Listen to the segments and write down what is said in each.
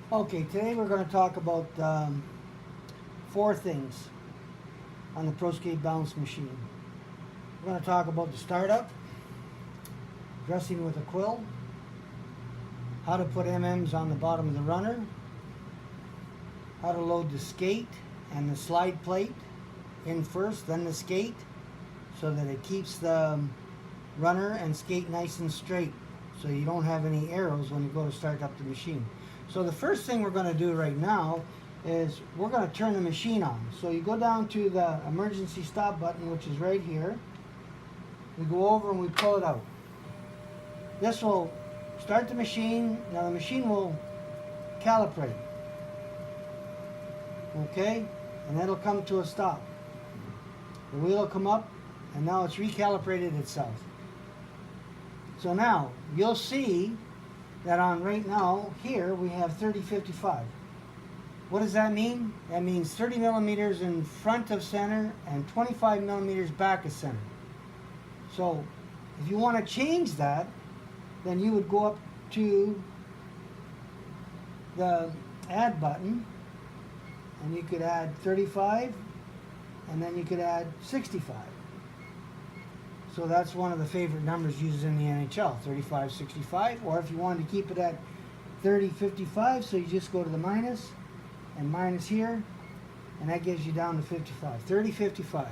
Okay, today we're going to talk about four things on the Pro Skate Bounce machine. We're going to talk about the startup, dressing with a quill, how to put MMs on the bottom of the runner, how to load the skate and the slide plate in first, then the skate, so that it keeps the runner and skate nice and straight, so you don't have any arrows when you go to start up the machine. So the first thing we're going to do right now is we're going to turn the machine on. So you go down to the emergency stop button, which is right here. We go over and we pull it out. This will start the machine. Now the machine will calibrate. Okay? And it'll come to a stop. The wheel will come up and now it's recalibrated itself. So now you'll see that on right now here we have 30-55. What does that mean? That means 30 millimeters in front of center and 25 millimeters back of center. So if you want to change that, then you would go up to the add button and you could add 35 and then you could add 65. So that's one of the favorite numbers used in the NHL, 35-65. Or if you wanted to keep it at 30-55, so you just go to the minus and minus here, and that gives you down to 55, 30-55.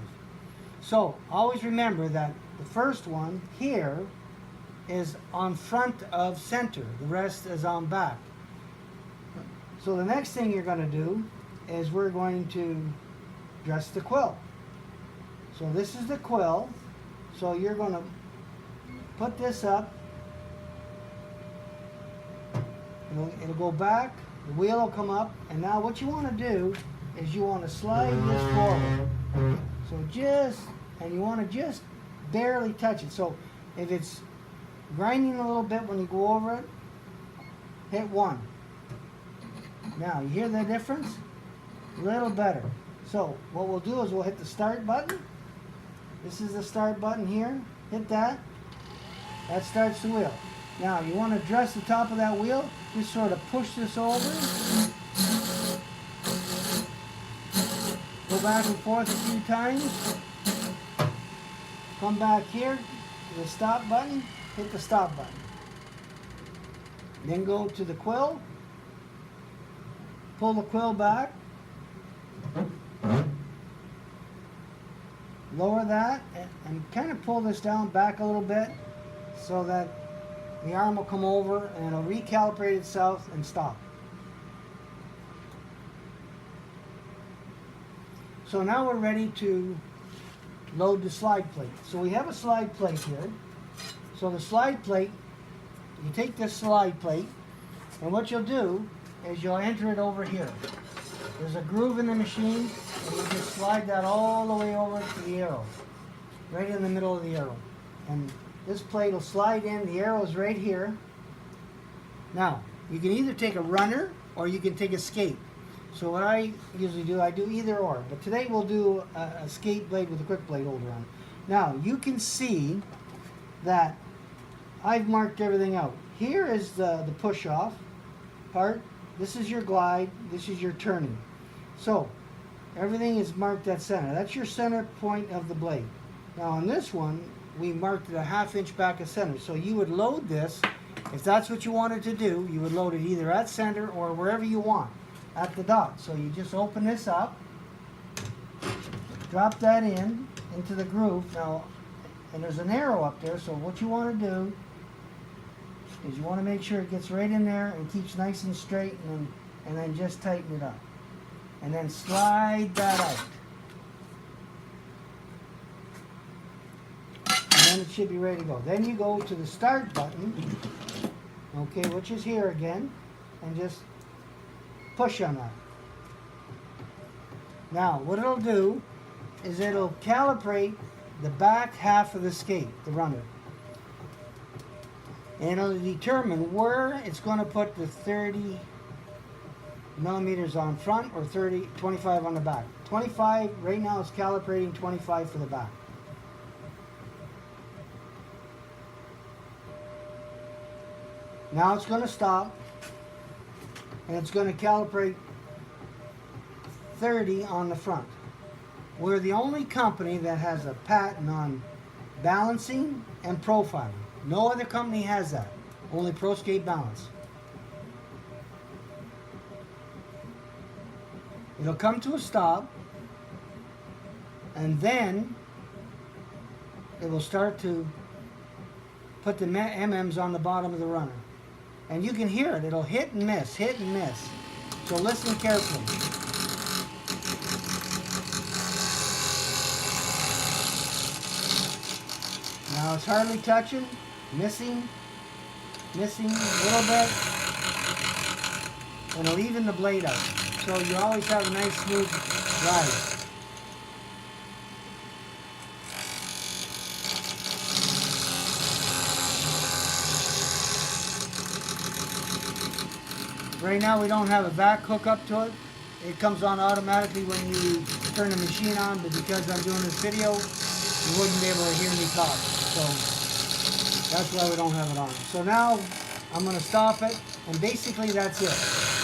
So always remember that the first one here is on front of center. The rest is on back. So the next thing you're going to do is we're going to dress the quill. So this is the quill. So you're going to put this up, it'll go back, the wheel will come up, and now what you want to do is you want to slide this forward. So and you want to just barely touch it. So if it's grinding a little bit when you go over it, hit 1. Now you hear the difference? A little better. So what we'll do is we'll hit the start button. This is the start button here. Hit that. That starts the wheel. Now you want to dress the top of that wheel. Just sort of push this over. Go back and forth a few times. Come back here to the stop button. Hit the stop button. Then go to the quill. Pull the quill back. Lower that and kind of pull this down back a little bit so that the arm will come over and it'll recalibrate itself and stop. So now we're ready to load the slide plate. So we have a slide plate here. So the slide plate, you take this slide plate and what you'll do is you'll enter it over here. There's a groove in the machine, and you just slide that all the way over to the arrow, right in the middle of the arrow. And this plate will slide in, the arrow is right here. Now, you can either take a runner or you can take a skate. So what I usually do, I do either or. But today we'll do a skate blade with a quick blade holder on it. Now, you can see that I've marked everything out. Here is the push-off part. This is your glide, this is your turning. So, everything is marked at center. That's your center point of the blade. Now on this one, we marked it a 1/2 inch back of center. So you would load this, if that's what you wanted to do, you would load it either at center or wherever you want, at the dot. So you just open this up, drop that into the groove. Now, and there's an arrow up there, so what you want to do is you want to make sure it gets right in there and keeps nice and straight, and then just tighten it up. And then slide that out. And then it should be ready to go. Then you go to the start button, okay, which is here again, and just push on that. Now, what it'll do is it'll calibrate the back half of the skate, the runner. And it'll determine where it's going to put the 30 millimeters on front or 25 on the back. 25, right now it's calibrating 25 for the back. Now it's going to stop. and it's going to calibrate 30 on the front. We're the only company that has a patent on balancing and profiling. No other company has that. Only ProSkate Balance. It'll come to a stop, and then it will start to put the MMs on the bottom of the runner. And you can hear it. It'll hit and miss, hit and miss. So listen carefully. Now it's hardly touching, missing a little bit, and it'll even the blade out. So you always have a nice smooth ride. Right now we don't have a back hook up to it. It comes on automatically when you turn the machine on, but because I'm doing this video, you wouldn't be able to hear me talk. So that's why we don't have it on. So now I'm going to stop it, and basically that's it.